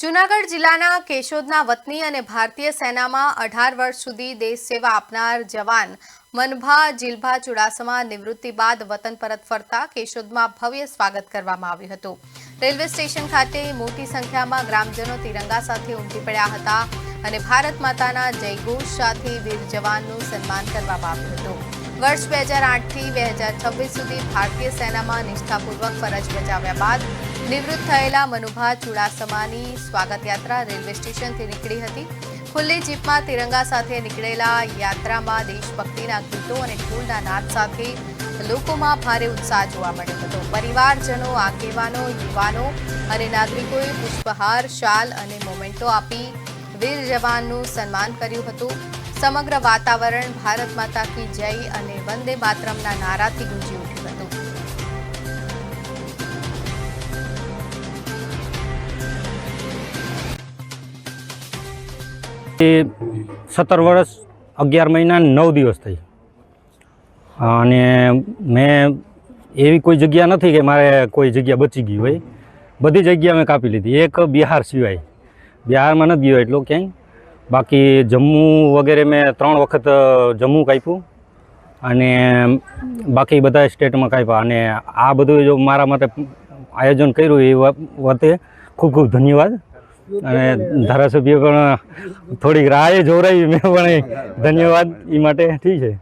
જૂનાગઢ જિલ્લાના કેશોદના વતની અને ભારતીય સેનામાં 18 વર્ષ સુધી દેશ સેવા આપનાર જવાન મનભા જીલભા ચુડાસમા નિવૃત્તિ બાદ વતન પરત ફરતા કેશોદમાં ભવ્ય સ્વાગત કરવામાં આવ્યું હતું। રેલવે સ્ટેશન ખાતે મોટી સંખ્યામાં ગ્રામજનો તિરંગા સાથે ઉમટી પડ્યા હતા અને ભારત માતાના જયઘોષ સાથે વીર જવાનનું સન્માન કરવામાં આવ્યું હતું। વર્ષ 2008 થી 2026 સુધી ભારતીય સેનામાં નિષ્ઠાપૂર્વક ફરજ બજાવ્યા બાદ નિવૃત્ત થયેલા મનુભા ચુડાસમાની સ્વાગત યાત્રા રેલવે સ્ટેશનથી નીકળી હતી। ખુલ્લી જીપમાં તિરંગા સાથે નીકળેલા યાત્રામાં દેશભક્તિના ગીતો અને ઢોલના નાદ સાથે લોકોમાં ભારે ઉત્સાહ જોવા મળ્યો હતો। પરિવારજનો, આગેવાનો, યુવાનો અને નાગરિકોએ પુષ્પહાર, શાલ અને મોમેન્ટો આપી વીર જવાનનું સન્માન કર્યું હતું। સમગ્ર વાતાવરણ ભારત માતા કી જય અને વંદે માતરમના નારાથી ગુંજી ઉઠ્યું હતું। 17 વર્ષ 11 મહિના 9 દિવસ થઈ અને મેં એવી કોઈ જગ્યા નથી કે મારે કોઈ જગ્યા બચી ગઈ હોય। બધી જગ્યા મેં કાપી લીધી, એક બિહાર સિવાય। બિહારમાં નથી ગયો એટલો ક્યાંય। બાકી જમ્મુ વગેરે મેં 3 વખત જમ્મુ કાપ્યું અને બાકી બધા સ્ટેટમાં કાપ્યા। અને આ બધું જો મારા માટે આયોજન કર્યું એ વખતે ખૂબ ખૂબ ધન્યવાદ। અને ધારાસભ્ય પણ થોડીક રાહે જોરાવી, મેં પણ ધન્યવાદ એ માટે। ઠીક છે।